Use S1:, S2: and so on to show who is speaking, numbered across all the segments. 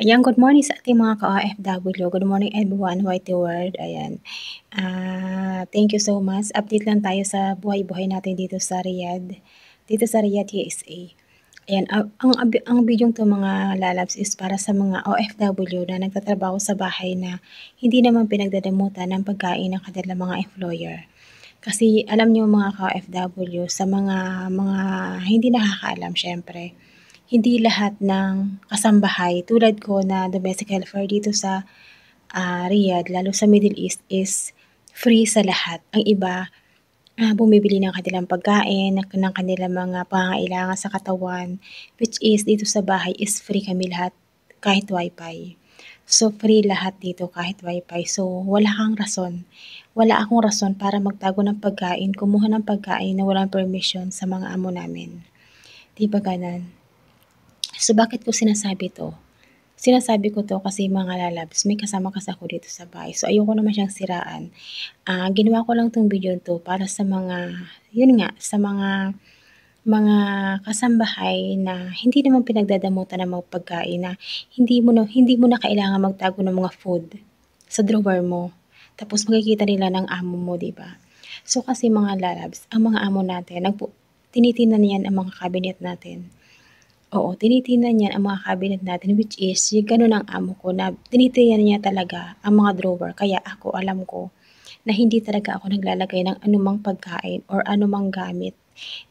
S1: Ayan, good morning sa ating mga ka-OFW. Good morning everyone, Whitey World. Ayan. Thank you so much. Update lang tayo sa buhay-buhay natin dito sa Riyadh. Dito sa Riyadh, USA. Ayan, ang video to mga lalabs is para sa mga OFW na nagtatrabaho sa bahay na hindi naman pinagdadamutan ng pagkain ng kanilang mga employer. Kasi alam niyo mga ka-OFW, sa mga hindi nakakaalam syempre, hindi lahat ng kasambahay tulad ko na domestic helper dito sa Riyadh, lalo sa Middle East is free sa lahat. Ang iba, bumibili ng kanilang pagkain, ng kanilang mga pangangailangan sa katawan, which is dito sa bahay is free kami lahat kahit wifi. So, free lahat dito kahit wifi. So, wala kang rason. Wala akong rason para magtago ng pagkain, kumuha ng pagkain na walang permission sa mga amo namin. Di ba ganon? So, bakit ko sinasabi to? Sinasabi ko to kasi mga lalabs, may kasama kasi ako dito sa bahay. So, ayoko naman siyang siraan. Ginawa ko lang tong video to para sa mga, yun nga, sa mga kasambahay na hindi naman pinagdadamutan ng mga pagkain na hindi mo na kailangan magtago ng mga food sa drawer mo. Tapos makikita nila ng amo mo, di ba? So, kasi mga lalabs, ang mga amo natin, tinitingnan niyan ang mga cabinet natin. Oo, tinitingnan niya ang mga cabinet natin, which is gano'n ang amo ko na tinitingnan niya talaga ang mga drawer. Kaya ako, alam ko na hindi talaga ako naglalagay ng anumang pagkain or anumang gamit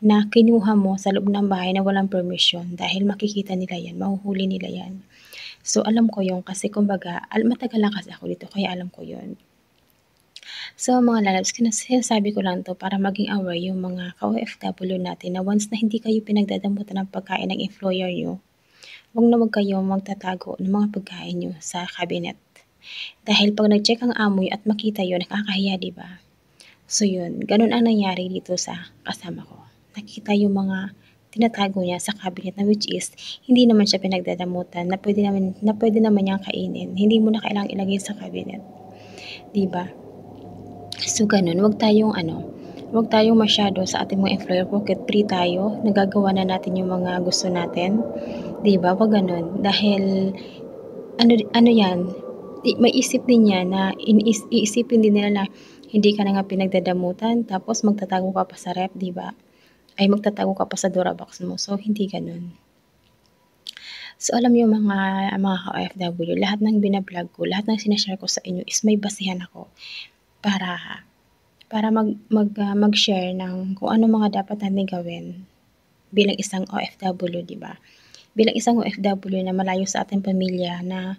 S1: na kinuha mo sa loob ng bahay na walang permission dahil makikita nila yan, mahuhuli nila yan. So, alam ko yun kasi kumbaga, matagal lang kasi ako dito kaya alam ko yun. So, mga lalabs, sinasabi ko lang to para maging aware yung mga ka-OFW natin na once na hindi kayo pinagdadamutan ng pagkain ng employer nyo, wag kayo magtatago ng mga pagkain nyo sa cabinet. Dahil pag nag-check ang amo nyo at makita yun, nakakahiya, di ba? So yun, ganun ang nangyari dito sa kasama ko. Nakita yung mga tinatago niya sa cabinet na which is hindi naman siya pinagdadamutan na pwede naman niyang kainin. Hindi mo na kailangang ilagay sa cabinet. Di ba? So ganun, wag tayong masyado sa ating mga employer porket free tayo, nagagawa na natin yung mga gusto natin. 'Di ba? Wag ganun. Dahil ano yan, may isip din yan na iisipin din nila na hindi ka na nga pinagdadamutan tapos magtatago ka pa sa ref, 'di ba? Ay magtatago ka pa sa Durabox mo. So hindi ganun. So alam niyo mga ka-OFW, lahat ng bina-vlog ko, lahat ng sina-share ko sa inyo is may basehan ako para mag-share ng kung ano mga dapat natin gawin bilang isang OFW, 'di ba? Bilang isang OFW na malayo sa ating pamilya na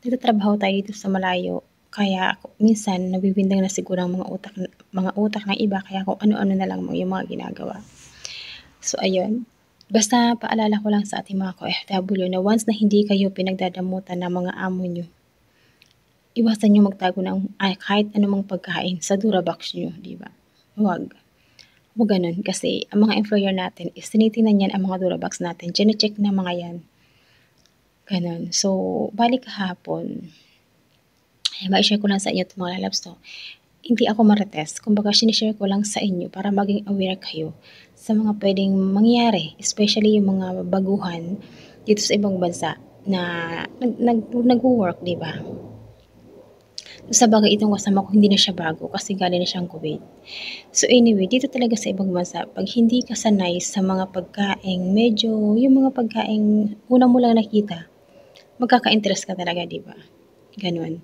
S1: nagtatrabaho tayo dito sa malayo, kaya minsan nabibindang na siguro ang mga utak ng iba kaya kung ano-ano na lang yung mga ginagawa. So ayun, basta paalala ko lang sa ating mga OFW na once na hindi kayo pinagdadamutan ng mga amo nyo, iwasan nyo magtago ng kahit anumang pagkain sa Durabox nyo, di ba? Huwag ganun kasi ang mga employer natin is tinitingnan yan ang mga Durabox natin, chine-check na mga yan. Ganun. So, balik kahapon, ma-share ko lang sa inyo itong mga lalabs to. Hindi ako marites, kumbaga sinishare ko lang sa inyo para maging aware kayo sa mga pwedeng mangyari, especially yung mga baguhan dito sa ibang bansa na nag-work, di ba? Sa bagay itong kasama ko hindi na siya bago kasi galing na siyang Kuwait. So anyway, dito talaga sa ibang bansa, pag hindi ka sanay sa mga pagkaing medyo, yung mga pagkaing una mo lang nakita, magkaka-interest ka talaga, di ba? Ganun.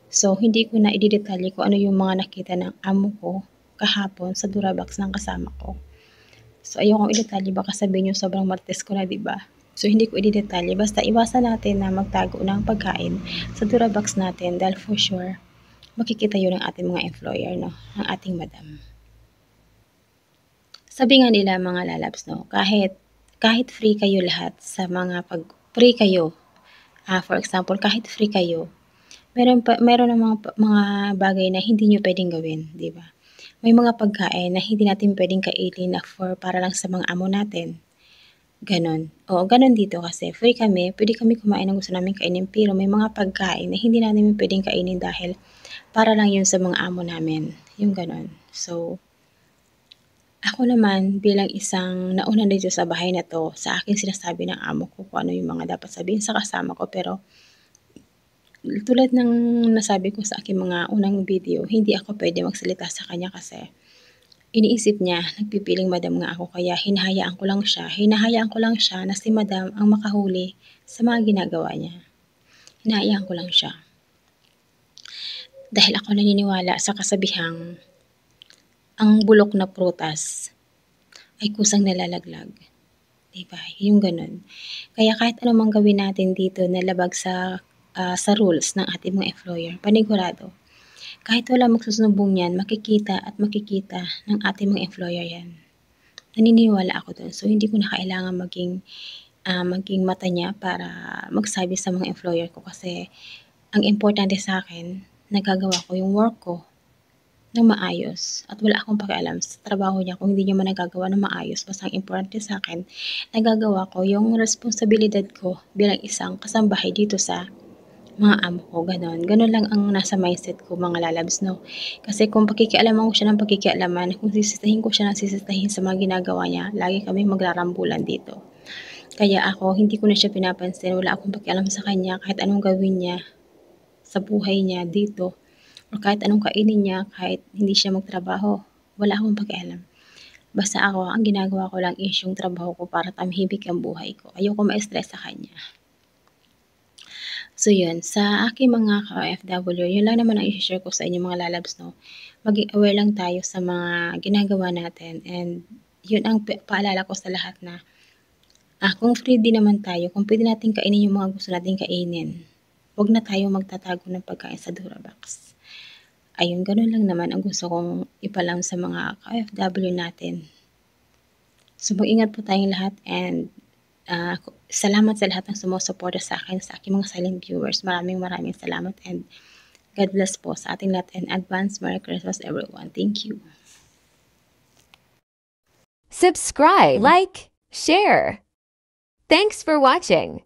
S1: So, hindi ko na i-detalye kung ano yung mga nakita ng amo ko kahapon sa Durabox ng kasama ko. So, ayokong i-detalye, baka sabihin nyo sobrang marites ko na, di ba? So, hindi ko i-detalye. Basta iwasan natin na magtago ng pagkain sa Durabox natin dahil for sure, makikita yun ng ating mga employer, no? Ng ating madam. Sabi nga nila mga lalabs, no? Kahit free kayo lahat sa free kayo, for example, kahit free kayo, meron ng mga bagay na hindi nyo pwedeng gawin, di ba? May mga pagkain na hindi natin pwedeng kainin na para lang sa mga amo natin. Ganon. Oo, ganon dito kasi free kami, pwede kami kumain ng gusto namin kainin, pero may mga pagkain na hindi natin pwedeng kainin dahil para lang yun sa mga amo namin. Yung ganon. So, ako naman bilang isang nauna dito sa bahay na to, sa akin sinasabi ng amo ko kung ano yung mga dapat sabihin sa kasama ko, pero tulad ng nasabi ko sa aking mga unang video, hindi ako pwede magsalita sa kanya kasi iniisip niya nagpipiling madam nga ako kaya hinahayaan ko lang siya. Hinahayaan ko lang siya na si madam ang makahuli sa mga ginagawa niya. Hinahayaan ko lang siya. Dahil ako naniniwala sa kasabihang ang bulok na prutas ay kusang nalalaglag. Diba? Yung ganun. Kaya kahit anumang gawin natin dito na labag sa rules ng ating mga employer, panigurado, kahit wala magsusumbong yan, makikita at makikita ng ating mga employer yan. Naniniwala ako dun. So, hindi ko na kailangan maging mata niya para magsabi sa mga employer ko kasi ang importante sa akin, nagagawa ko yung work ko ng maayos at wala akong pakialam sa trabaho niya kung hindi niya man nagagawa ng maayos. Basta ang importante sa akin, nagagawa ko yung responsibilidad ko bilang isang kasambahay dito sa mga amo ko, gano'n. Gano'n lang ang nasa mindset ko, mga lalabs, no? Kasi kung pakikialaman ko siya ng pakikialaman, kung sisitahin ko siya ng sisitahin sa mga ginagawa niya, lagi kami magrarambulan dito. Kaya ako, hindi ko na siya pinapansin, wala akong pakialam sa kanya, kahit anong gawin niya sa buhay niya dito, o kahit anong kainin niya, kahit hindi siya magtrabaho, wala akong pakialam. Basta ako, ang ginagawa ko lang is yung trabaho ko para tamhimik ang buhay ko. Ayoko ma-stress sa kanya. So yun, sa aking mga ka-OFW, yun lang naman ang i-share ko sa inyo mga lalabs, no? Maging aware lang tayo sa mga ginagawa natin and yun ang paalala ko sa lahat na kung free din naman tayo, kung pwede natin kainin yung mga gusto natin kainin, huwag na tayo magtatago ng pagkain sa Durabox. Ayun, ganun lang naman ang gusto kong ipalam sa mga ka-OFW natin. So mag-ingat po tayong lahat and salamat sa lahat ng sumusuporta sa akin, sa aking mga silent viewers. Maraming salamat and God bless po sa ating lahat and advance Merry Christmas everyone. Thank you.
S2: Subscribe, like, share. Thanks for watching.